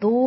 2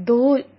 2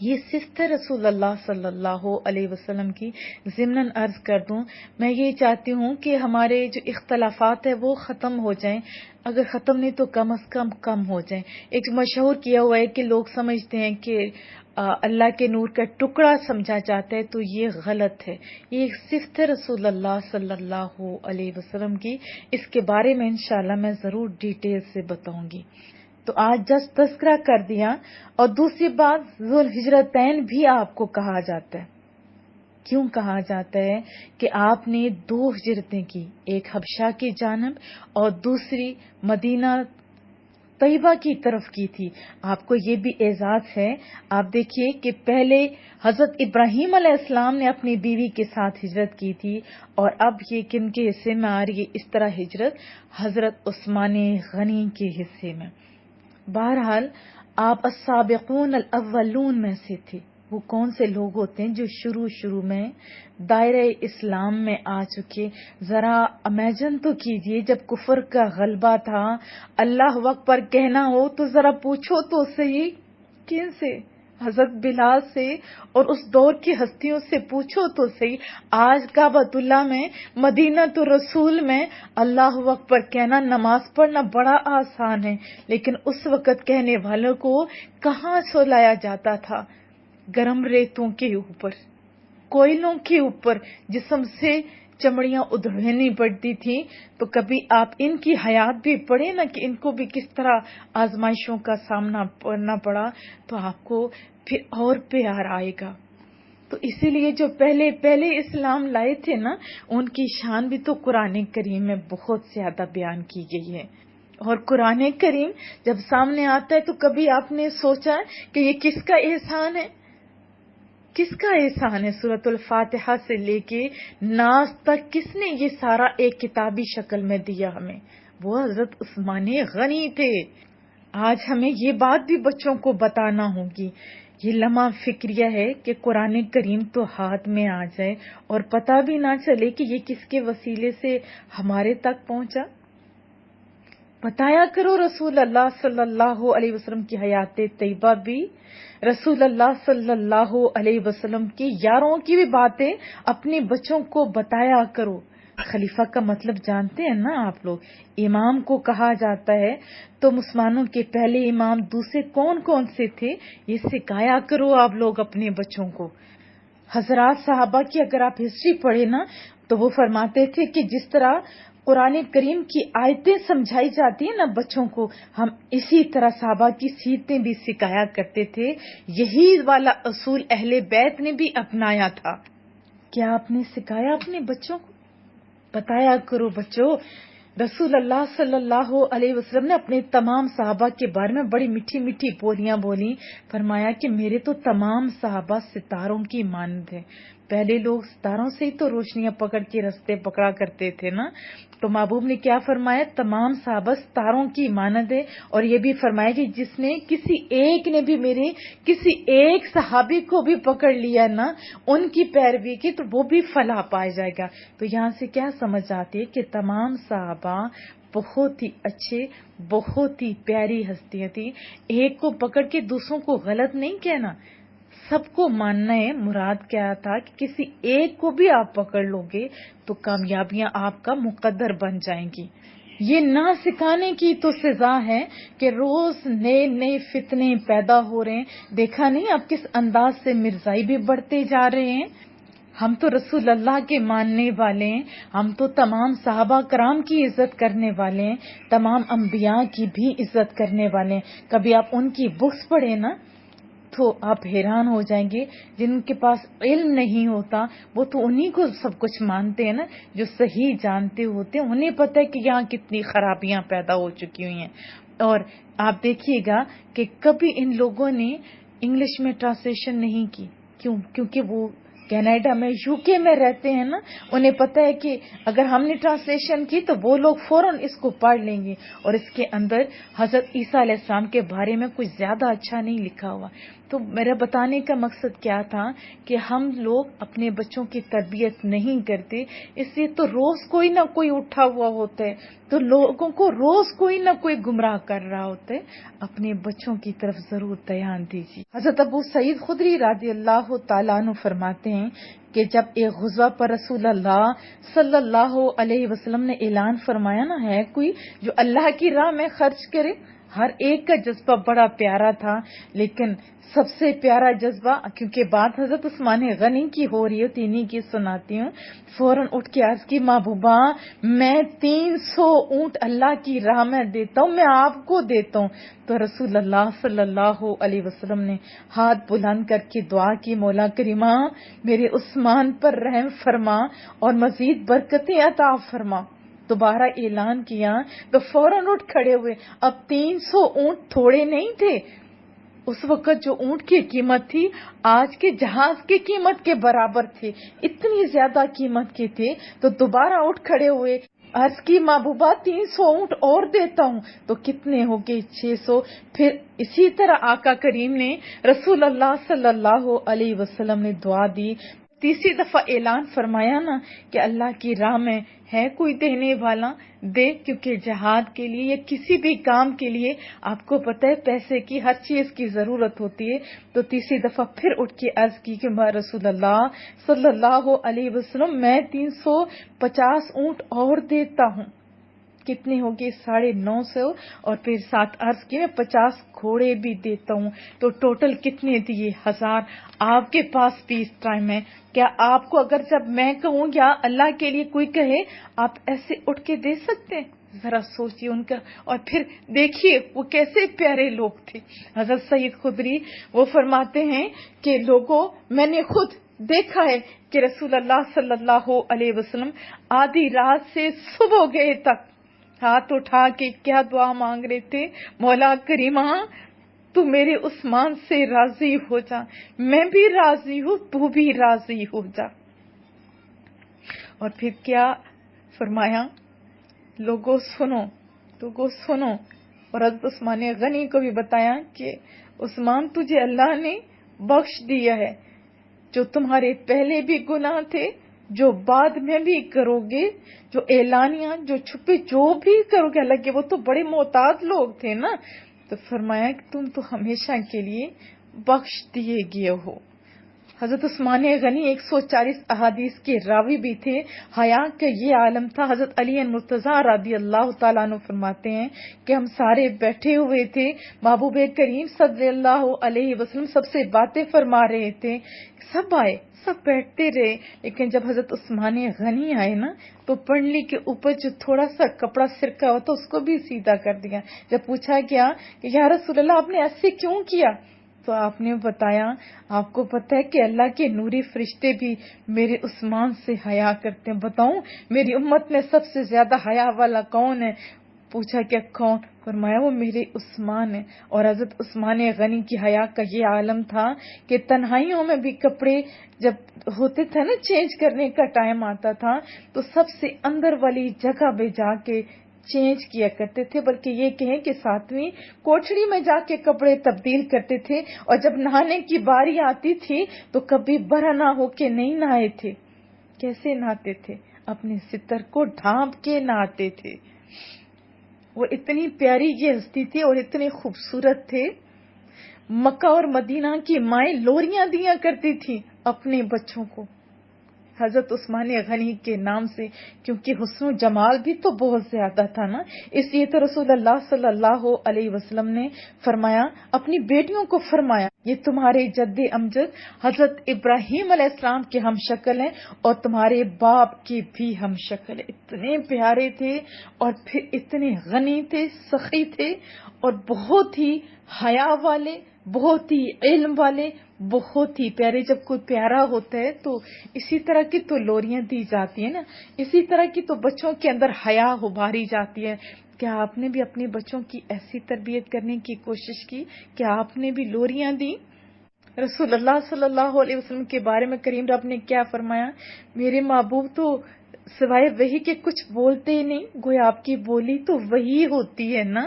یہ صفت رسول اللہ صلی اللہ علیہ وسلم کی ضمناً عرض کر دوں. میں یہ چاہتی ہوں کہ ہمارے جو اختلافات ہیں وہ ختم ہو جائیں، اگر ختم نہیں تو کم از کم ہو جائیں. ایک مشہور کیا ہوا ہے کہ لوگ سمجھتے ہیں کہ اللہ کے نور کا ٹکڑا سمجھا جاتا ہے، تو یہ غلط ہے. یہ ایک صفت رسول اللہ صلی اللہ علیہ وسلم کی، اس کے بارے میں انشاءاللہ میں ضرور ڈیٹیل سے بتاؤں گی. تو آج جسٹ تذکرہ کر دیا. اور دوسری بات، ذوالحجرتین بھی آپ کو کہا جاتا ہے. کیوں کہا جاتا ہے؟ کہ آپ نے 2 ہجرتیں کی، ایک حبشہ کی جانب اور دوسری مدینہ طیبہ کی طرف کی تھی. آپ کو یہ بھی اعزاز ہے. آپ دیکھیے کہ پہلے حضرت ابراہیم علیہ السلام نے اپنی بیوی کے ساتھ ہجرت کی تھی، اور اب یہ کن کے حصے میں آ رہی ہے اس طرح ہجرت؟ حضرت عثمان غنی کے حصے میں. بہرحال آپ السابقون الاولون میں سے تھے. وہ کون سے لوگ ہوتے ہیں جو شروع میں دائرہ اسلام میں آ چکے؟ ذرا امیجن تو کیجئے، جب کفر کا غلبہ تھا، اللہ اکبر کہنا ہو تو ذرا پوچھو تو صحیح کن سے؟ حضرت بلال سے اور اس دور کی ہستیوں سے پوچھو تو صحیح. آج کعبۃ اللہ میں، مدینہ تو رسول میں اللہ اکبر کہنا، نماز پڑھنا بڑا آسان ہے، لیکن اس وقت کہنے والوں کو کہاں سلایا جاتا تھا؟ گرم ریتوں کے اوپر، کوئلوں کے اوپر جسم سے چمڑیاں ادھڑنی پڑتی تھی. تو کبھی آپ ان کی حیات بھی پڑھیں نا کہ ان کو بھی کس طرح آزمائشوں کا سامنا کرنا پڑا، تو آپ کو پھر اور پیار آئے گا. تو اسی لیے جو پہلے اسلام لائے تھے نا، ان کی شان بھی تو قرآن کریم میں بہت زیادہ بیان کی گئی ہے. اور قرآن کریم جب سامنے آتا ہے تو کبھی آپ نے سوچا کہ یہ کس کا احسان ہے؟ کس کا احسان ہے؟ سورۃ الفاتحہ سے لے کے ناس تک کس نے یہ سارا ایک کتابی شکل میں دیا ہمیں؟ وہ حضرت عثمان غنی تھے. آج ہمیں یہ بات بھی بچوں کو بتانا ہوگی. یہ لمحہ فکریہ ہے کہ قرآن کریم تو ہاتھ میں آ جائے اور پتہ بھی نہ چلے کہ یہ کس کے وسیلے سے ہمارے تک پہنچا. بتایا کرو رسول اللہ صلی اللہ علیہ وسلم کی حیات طیبہ بھی، رسول اللہ صلی اللہ علیہ وسلم کی یاروں کی بھی باتیں اپنے بچوں کو بتایا کرو. خلیفہ کا مطلب جانتے ہیں نا آپ لوگ؟ امام کو کہا جاتا ہے. تو مسلمانوں کے پہلے امام دوسرے کون کون سے تھے؟ یہ سکھایا کرو آپ لوگ اپنے بچوں کو. حضرات صحابہ کی اگر آپ ہسٹری پڑھیں نا، تو وہ فرماتے تھے کہ جس طرح قرآن کریم کی آیتیں سمجھائی جاتی ہیں نا بچوں کو، ہم اسی طرح صحابہ کی سیرتیں بھی سکھایا کرتے تھے. یہی والا اصول اہل بیت نے بھی اپنایا تھا. کیا آپ نے سکھایا اپنے بچوں کو؟ بتایا کرو بچوں. رسول اللہ صلی اللہ علیہ وسلم نے اپنے تمام صحابہ کے بارے میں بڑی میٹھی میٹھی بولیاں بولی. فرمایا کہ میرے تو تمام صحابہ ستاروں کی مانند ہیں. پہلے لوگ ستاروں سے ہی تو روشنیاں پکڑ کے رستے پکڑا کرتے تھے نا. تو محبوب نے کیا فرمایا؟ تمام صحابہ ستاروں کی مانند ہے. اور یہ بھی فرمایا کہ جس نے کسی ایک نے بھی میرے کسی ایک صحابی کو بھی پکڑ لیا نا، ان کی پیروی کی، تو وہ بھی فلاح پائے جائے گا. تو یہاں سے کیا سمجھ آتی ہے کہ تمام صحابہ بہت ہی اچھے، بہت ہی پیاری ہستیاں تھیں. ایک کو پکڑ کے دوسروں کو غلط نہیں کہنا، سب کو ماننا ہے. مراد کیا تھا کہ کسی ایک کو بھی آپ پکڑ لو گے تو کامیابیاں آپ کا مقدر بن جائیں گی. یہ نہ سکھانے کی تو سزا ہے کہ روز نئے نئے فتنے پیدا ہو رہے ہیں. دیکھا نہیں آپ کس انداز سے مرزائی بھی بڑھتے جا رہے ہیں؟ ہم تو رسول اللہ کے ماننے والے ہیں، ہم تو تمام صحابہ کرام کی عزت کرنے والے ہیں، تمام انبیاء کی بھی عزت کرنے والے ہیں. کبھی آپ ان کی بکس پڑھیں نا تو آپ حیران ہو جائیں گے. جن کے پاس علم نہیں ہوتا وہ تو انہی کو سب کچھ مانتے ہیں نا. جو صحیح جانتے ہوتے ہیں انہیں پتہ ہے کہ یہاں کتنی خرابیاں پیدا ہو چکی ہوئی ہیں. اور آپ دیکھیے گا کہ کبھی ان لوگوں نے انگلش میں ٹرانسلیشن نہیں کی. کیوں؟ کیونکہ وہ کینیڈا میں، یو کے میں رہتے ہیں نا. انہیں پتہ ہے کہ اگر ہم نے ٹرانسلیشن کی تو وہ لوگ فوراً اس کو پڑھ لیں گے، اور اس کے اندر حضرت عیسیٰ علیہ السلام کے بارے میں کچھ زیادہ اچھا نہیں لکھا ہوا. تو میرا بتانے کا مقصد کیا تھا کہ ہم لوگ اپنے بچوں کی تربیت نہیں کرتے، اس لیے تو روز کوئی نہ کوئی اٹھا ہوا ہوتا ہے، تو لوگوں کو روز کوئی نہ کوئی گمراہ کر رہا ہوتا ہے. اپنے بچوں کی طرف ضرور دھیان دیجیے. حضرت ابو سعید خدری رضی اللہ تعالیٰ عنہ فرماتے ہیں کہ جب ایک غزوہ پر رسول اللہ صلی اللہ علیہ وسلم نے اعلان فرمایا نا، ہے کوئی جو اللہ کی راہ میں خرچ کرے. ہر ایک کا جذبہ بڑا پیارا تھا، لیکن سب سے پیارا جذبہ، کیونکہ بات حضرت عثمان غنی کی ہو رہی ہے، تینی کی سناتی ہوں. فوراً اٹھ کے عرض کی، محبوبہ میں 300 اونٹ اللہ کی راہ میں دیتا ہوں، میں آپ کو دیتا ہوں. تو رسول اللہ صلی اللہ علیہ وسلم نے ہاتھ بلند کر کے دعا کی، مولا کریمہ میرے عثمان پر رحم فرما اور مزید برکتیں عطا فرما. دوبارہ اعلان کیا تو فوراً اٹھ کھڑے ہوئے. اب 300 اونٹ تھوڑے نہیں تھے، اس وقت جو اونٹ کی قیمت تھی آج کے جہاز کی قیمت کے برابر تھے، اتنی زیادہ قیمت کے تھے. تو دوبارہ اٹھ کھڑے ہوئے، عرض کی محبوبہ 300 اونٹ اور دیتا ہوں. تو کتنے ہو گئے؟ 600. پھر اسی طرح آقا کریم نے، رسول اللہ صلی اللہ علیہ وسلم نے دعا دی. تیسری دفعہ اعلان فرمایا نا کہ اللہ کی راہ میں ہے کوئی دینے والا دے، کیونکہ جہاد کے لیے یا کسی بھی کام کے لیے آپ کو پتہ ہے پیسے کی ہر چیز کی ضرورت ہوتی ہے. تو تیسری دفعہ پھر اٹھ کے عرض کی کہ میں رسول اللہ صلی اللہ علیہ وسلم میں 350 اونٹ اور دیتا ہوں. کتنے ہو گئے؟ 950. اور پھر ساتھ عرض کی میں 50 گھوڑے بھی دیتا ہوں. تو ٹوٹل کتنے دیے؟ 1000. آپ کے پاس بھی اس ٹائم ہے، کیا آپ کو اگر جب میں کہوں یا اللہ کے لیے کوئی کہے آپ ایسے اٹھ کے دے سکتے ہیں؟ ذرا سوچیے ان کا. اور پھر دیکھیے وہ کیسے پیارے لوگ تھے. حضرت سید خدری وہ فرماتے ہیں کہ لوگوں میں نے خود دیکھا ہے کہ رسول اللہ صلی اللہ علیہ وسلم آدھی رات سے صبح گئے تک ہاتھ اٹھا کے کیا دعا مانگ رہے تھے، مولا کریمہ تو میرے عثمان سے راضی ہو جا، میں بھی راضی ہوں، تو بھی راضی ہو جا. اور پھر کیا فرمایا؟ لوگوں سنو، لوگوں سنو. اور حضرت عثمان غنی کو بھی بتایا کہ عثمان تجھے اللہ نے بخش دیا ہے، جو تمہارے پہلے بھی گناہ تھے، جو بعد میں بھی کرو گے، جو اعلانیہ جو چھپے جو بھی کرو گے، حالانکہ وہ تو بڑے محتاط لوگ تھے نا. تو فرمایا کہ تم تو ہمیشہ کے لیے بخش دیے گئے ہو. حضرت عثمان غنی 140 احادیث کے راوی بھی تھے. حیا کا یہ عالم تھا. حضرت علی مرتضیٰ رضی اللہ تعالیٰ عنہ فرماتے ہیں کہ ہم سارے بیٹھے ہوئے تھے، محبوب کریم صلی اللہ علیہ وسلم سب سے باتیں فرما رہے تھے. سب آئے، سب بیٹھتے رہے، لیکن جب حضرت عثمان غنی آئے نا تو پنڈلی کے اوپر جو تھوڑا سا کپڑا سرکا ہوتا اس کو بھی سیدھا کر دیا. جب پوچھا گیا کہ یا رسول اللہ آپ نے ایسے کیوں کیا، تو آپ نے بتایا آپ کو پتہ ہے کہ اللہ کے نوری فرشتے بھی میرے عثمان سے حیا کرتے ہیں. بتاؤں میری امت میں سب سے زیادہ حیا والا کون ہے؟ پوچھا کیا کون؟ فرمایا وہ میرے عثمان ہے. اور حضرت عثمان غنی کی حیا کا یہ عالم تھا کہ تنہائیوں میں بھی کپڑے جب ہوتے تھے نا، چینج کرنے کا ٹائم آتا تھا تو سب سے اندر والی جگہ پہ جا کے چینج کیا کرتے تھے، بلکہ یہ کہیں کہ 7ویں کوٹھڑی میں جا کے کپڑے تبدیل کرتے تھے. اور جب نہانے کی باری آتی تھی تو کبھی برہنہ ہو کے نہیں نہائے تھے. کیسے نہاتے تھے؟ اپنے ستر کو ڈھانپ کے نہاتے تھے. وہ اتنی پیاری یہ ہستی تھی اور اتنے خوبصورت تھے. مکہ اور مدینہ کی مائیں لوریاں دیا کرتی تھی اپنے بچوں کو حضرت عثمان غنی کے نام سے، کیونکہ حسن و جمال بھی تو بہت زیادہ تھا نا. اس لیے تو رسول اللہ صلی اللہ علیہ وسلم نے فرمایا، اپنی بیٹیوں کو فرمایا یہ تمہارے جد امجد حضرت ابراہیم علیہ السلام کے ہم شکل ہیں اور تمہارے باپ کے بھی ہم شکل ہیں. اتنے پیارے تھے اور پھر اتنے غنی تھے، سخی تھے اور بہت ہی حیا والے، بہت ہی علم والے، بہت ہی پیارے. جب کوئی پیارا ہوتا ہے تو اسی طرح کی تو لوریاں دی جاتی ہیں نا، اسی طرح کی تو بچوں کے اندر حیا ابھاری جاتی ہے. کیا آپ نے بھی اپنے بچوں کی ایسی تربیت کرنے کی کوشش کی؟ کیا آپ نے بھی لوریاں دی؟ رسول اللہ صلی اللہ علیہ وسلم کے بارے میں کریم رب نے کیا فرمایا؟ میرے محبوب تو سوائے وہی کے کچھ بولتے ہی نہیں، گویا آپ کی بولی تو وہی ہوتی ہے نا.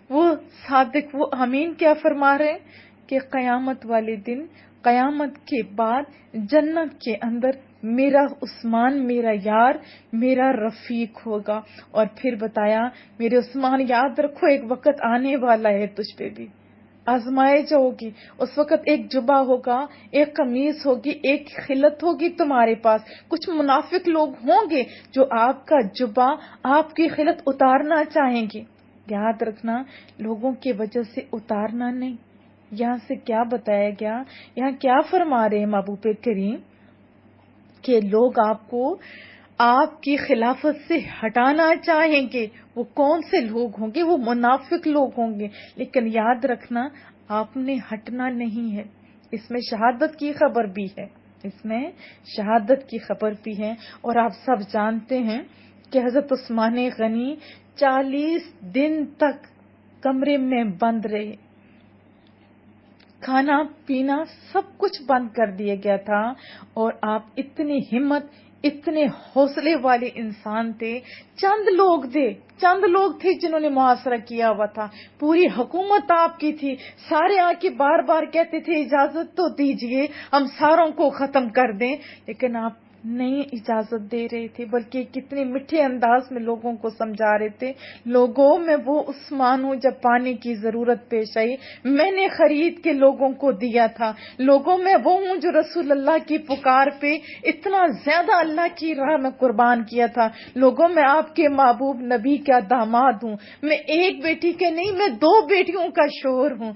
وہ صادق، وہ امین کیا فرما رہے ہیں کہ قیامت والے دن، قیامت کے بعد جنت کے اندر میرا عثمان میرا یار، میرا رفیق ہوگا. اور پھر بتایا میرے عثمان یاد رکھو ایک وقت آنے والا ہے تجھ پہ بھی آزمائے جاؤ گی. اس وقت ایک جبہ ہوگا، ایک قمیص ہوگی، ایک خلت ہوگی تمہارے پاس. کچھ منافق لوگ ہوں گے جو آپ کا جبہ، آپ کی خلت اتارنا چاہیں گے. یاد رکھنا لوگوں کی وجہ سے اتارنا نہیں. یہاں سے کیا بتایا گیا، یہاں کیا فرما رہے ہیں محبوب کریم کہ لوگ آپ کو آپ کی خلافت سے ہٹانا چاہیں گے. وہ کون سے لوگ ہوں گے؟ وہ منافق لوگ ہوں گے. لیکن یاد رکھنا آپ نے ہٹنا نہیں ہے. اس میں شہادت کی خبر بھی ہے، اس میں شہادت کی خبر بھی ہے. اور آپ سب جانتے ہیں کہ حضرت عثمان غنی 40 دن تک کمرے میں بند رہے. کھانا پینا سب کچھ بند کر دیا گیا تھا. اور آپ اتنی ہمت، اتنے حوصلے والے انسان تھے. چند لوگ تھے جنہوں نے محاصرہ کیا ہوا تھا. پوری حکومت آپ کی تھی. سارے آ کے بار بار کہتے تھے اجازت تو دیجئے ہم ساروں کو ختم کر دیں، لیکن آپ نہیں اجازت دے رہے تھے، بلکہ کتنے میٹھے انداز میں لوگوں کو سمجھا رہے تھے. لوگوں میں وہ عثمان ہوں جب پانی کی ضرورت پیش آئی میں نے خرید کے لوگوں کو دیا تھا. لوگوں میں وہ ہوں جو رسول اللہ کی پکار پہ اتنا زیادہ اللہ کی راہ میں قربان کیا تھا. لوگوں میں آپ کے محبوب نبی کا داماد ہوں. میں ایک بیٹی کے نہیں، میں 2 بیٹیوں کا شوہر ہوں.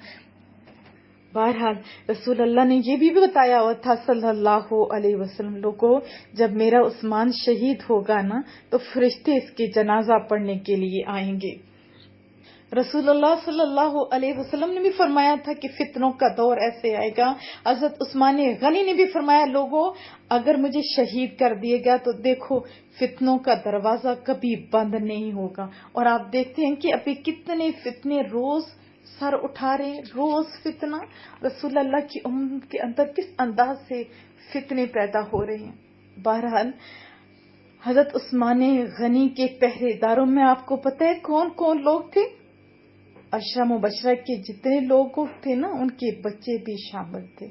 بہرحال رسول اللہ نے یہ بھی بتایا ہوا تھا صلی اللہ علیہ وسلم، لوگوں جب میرا عثمان شہید ہوگا نا تو فرشتے اس کے جنازہ پڑھنے کے لیے آئیں گے. رسول اللہ صلی اللہ علیہ وسلم نے بھی فرمایا تھا کہ فتنوں کا دور ایسے آئے گا. حضرت عثمان غنی نے بھی فرمایا لوگوں اگر مجھے شہید کر دیے گا تو دیکھو فتنوں کا دروازہ کبھی بند نہیں ہوگا. اور آپ دیکھتے ہیں کہ ابھی کتنے فتنے روز سر اٹھا رہے ہیں، روز فتنہ. رسول اللہ کی امت کے اندر کس انداز سے فتنے پیدا ہو رہے ہیں. بہرحال حضرت عثمان غنی کے پہرے داروں میں آپ کو پتہ ہے کون کون لوگ تھے؟ عشرہ مبشرہ کے جتنے لوگ تھے نا ان کے بچے بھی شامل تھے،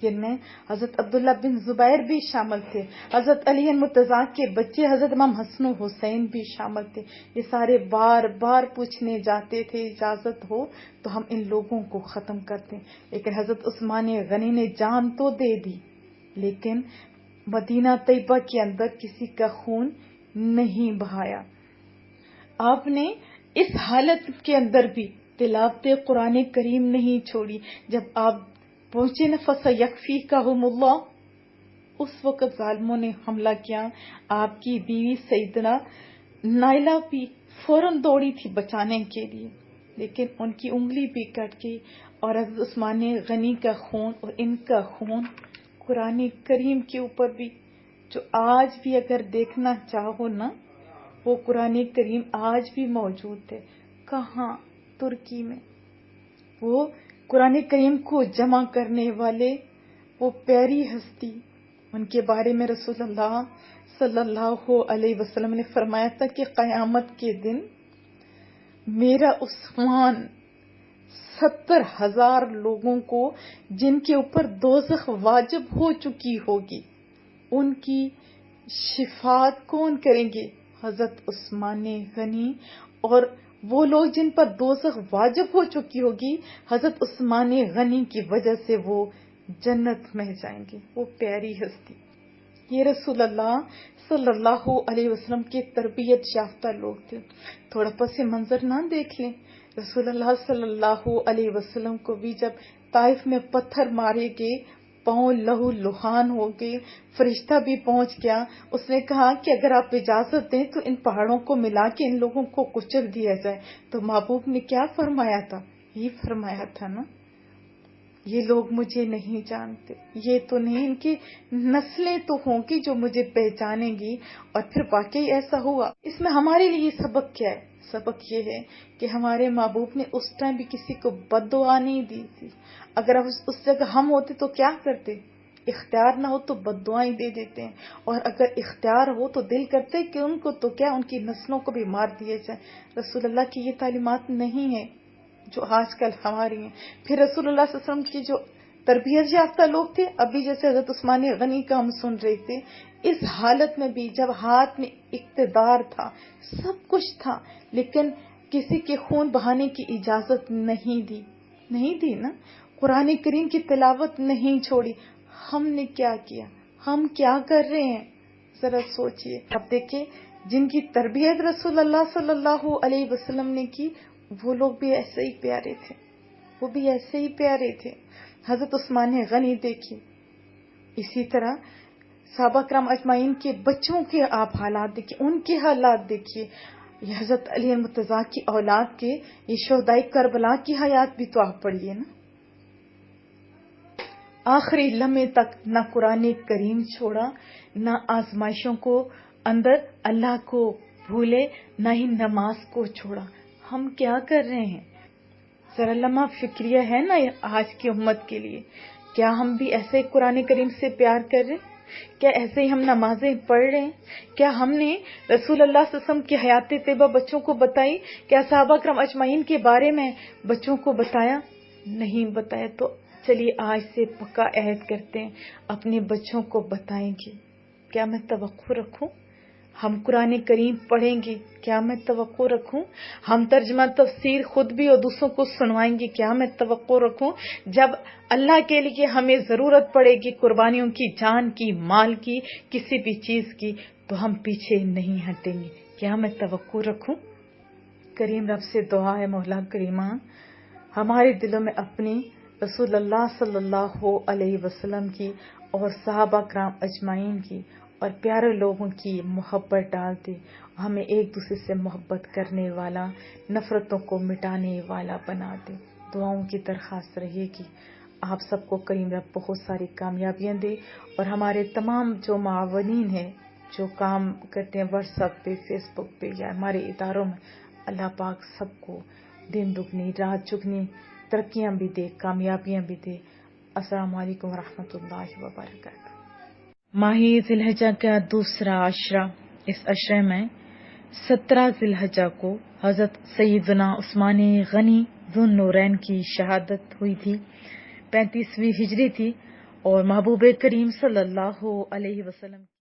جن میں حضرت عبداللہ بن زبیر بھی شامل تھے. حضرت علی مرتضیٰ کے بچے حضرت امام حسن و حسین بھی شامل تھے. یہ سارے بار بار پوچھنے جاتے تھے اجازت ہو تو ہم ان لوگوں کو ختم کرتے. لیکن حضرت عثمان غنی نے جان تو دے دی لیکن مدینہ طیبہ کے اندر کسی کا خون نہیں بہایا. آپ نے اس حالت کے اندر بھی تلاوت قرآن کریم نہیں چھوڑی. جب آپ پہنچے نا فَسَيَكْفِيكَهُمُ اللَّهُ، اس وقت ظالموں نے حملہ کیا. آپ کی بیوی سیدنا نائلہ بھی فوراً دوڑی تھی بچانے کے لیے، لیکن ان کی انگلی بھی کٹ گئی. اور حضرت عثمان غنی کا خون اور ان کا خون قرآن کریم کے اوپر بھی، جو آج بھی اگر دیکھنا چاہو نا وہ قرآن کریم آج بھی موجود ہے. کہاں؟ ترکی میں. وہ قرآن کریم کو جمع کرنے والے وہ پیاری ہستی، ان کے بارے میں رسول اللہ صلی اللہ علیہ وسلم نے فرمایا تھا کہ قیامت کے دن میرا عثمان 70,000 لوگوں کو جن کے اوپر دوزخ واجب ہو چکی ہوگی ان کی شفاعت کون کریں گے؟ حضرت عثمان غنی. اور وہ لوگ جن پر دوزخ واجب ہو چکی ہوگی حضرت عثمان غنی کی وجہ سے وہ جنت میں جائیں گے. وہ پیاری ہستی، یہ رسول اللہ صلی اللہ علیہ وسلم کے تربیت یافتہ لوگ تھے. تھوڑا پس منظر نہ دیکھ لیں. رسول اللہ صلی اللہ علیہ وسلم کو بھی جب طائف میں پتھر مارے گئے، پاؤں لہو لہان ہو گئے، فرشتہ بھی پہنچ گیا. اس نے کہا کہ اگر آپ اجازت دیں تو ان پہاڑوں کو ملا کے ان لوگوں کو کچل دیا جائے. تو محبوب نے کیا فرمایا تھا؟ یہ فرمایا تھا نا یہ لوگ مجھے نہیں جانتے، یہ تو نہیں، ان کی نسلیں تو ہوں گی جو مجھے پہچانیں گی. اور پھر واقعی ایسا ہوا. اس میں ہمارے لیے سبق کیا ہے؟ سبق یہ ہے کہ ہمارے محبوب نے اس ٹائم بھی کسی کو بد دعا نہیں دی تھی. اگر اس جگہ ہم ہوتے تو کیا کرتے؟ اختیار نہ ہو تو بد دعائیں دے دیتے ہیں، اور اگر اختیار ہو تو دل کرتے کہ ان کو تو کیا ان کی نسلوں کو بھی مار دیا جائے. رسول اللہ کی یہ تعلیمات نہیں ہے. جو آج کل ہماری ہیں. پھر رسول اللہ صلی اللہ علیہ وسلم کی جو تربیت یافتہ لوگ تھے، ابھی جیسے حضرت عثمان غنی کا ہم سن رہے تھے، اس حالت میں بھی جب ہاتھ میں اقتدار تھا، سب کچھ تھا، لیکن کسی کے خون بہانے کی اجازت نہیں دی نا. قرآن کریم کی تلاوت نہیں چھوڑی. ہم نے کیا کیا؟ ہم کیا کر رہے ہیں؟ ذرا سوچئے. اب دیکھیں جن کی تربیت رسول اللہ صلی اللہ علیہ وسلم نے کی، وہ لوگ بھی ایسے ہی پیارے تھے، وہ بھی ایسے ہی پیارے تھے. حضرت عثمان غنی دیکھیے، اسی طرح صحابہ کرام اجمعین کے بچوں کے آپ حالات دیکھیے، ان کے حالات دیکھیے. یہ حضرت علی المرتضیٰ کی اولاد کے یہ شہدائے کربلا کی حیات بھی تو آپ پڑھیے نا. آخری لمحے تک نہ قرآن کریم چھوڑا، نہ آزمائشوں کو اندر اللہ کو بھولے، نہ ہی نماز کو چھوڑا. ہم کیا کر رہے ہیں؟ ذرا لمحہ فکریہ ہے نا آج کی امت کے لیے. کیا ہم بھی ایسے قرآن کریم سے پیار کر رہے ہیں؟ کیا ایسے ہی ہم نمازیں پڑھ رہے ہیں؟ کیا ہم نے رسول اللہ صلی اللہ علیہ وسلم کی حیات طیبہ بچوں کو بتائی؟ کیا صحابہ کرام اجمعین کے بارے میں بچوں کو بتایا؟ نہیں بتایا. تو چلیے آج سے پکا عہد کرتے ہیں، اپنے بچوں کو بتائیں گے. کیا میں توقع رکھوں؟ ہم قرآن کریم پڑھیں گے. کیا میں توقع رکھوں؟ ہم ترجمہ تفسیر خود بھی اور دوسروں کو سنوائیں گے. کیا میں توقع رکھوں؟ جب اللہ کے لیے ہمیں ضرورت پڑے گی قربانیوں کی، جان کی، مال کی، کسی بھی چیز کی، تو ہم پیچھے نہیں ہٹیں گے. کیا میں توقع رکھوں؟ کریم رب سے دعا ہے مولا کریمہ ہمارے دلوں میں اپنی رسول اللہ صلی اللہ علیہ وسلم کی اور صحابہ کرام اجمعین کی اور پیارے لوگوں کی محبت ڈال دے. ہمیں ایک دوسرے سے محبت کرنے والا، نفرتوں کو مٹانے والا بنا دے. دعاؤں کی درخواست رہے گی. آپ سب کو کریم رب بہت ساری کامیابیاں دے، اور ہمارے تمام جو معاونین ہیں جو کام کرتے ہیں واٹس ایپ پہ، فیس بک پہ یا ہمارے اداروں میں، اللہ پاک سب کو دن دگنی رات چگنی ترقیاں بھی دے، کامیابیاں بھی دے. السلام علیکم ورحمۃ اللہ وبرکاتہ. ماہ ذی الحجہ کا دوسرا عشرہ. اس عشرے میں 17 ذی الحجہ کو حضرت سیدنا عثمان غنی ذو النورین کی شہادت ہوئی تھی. 35ویں ہجری تھی، اور محبوب کریم صلی اللہ علیہ وسلم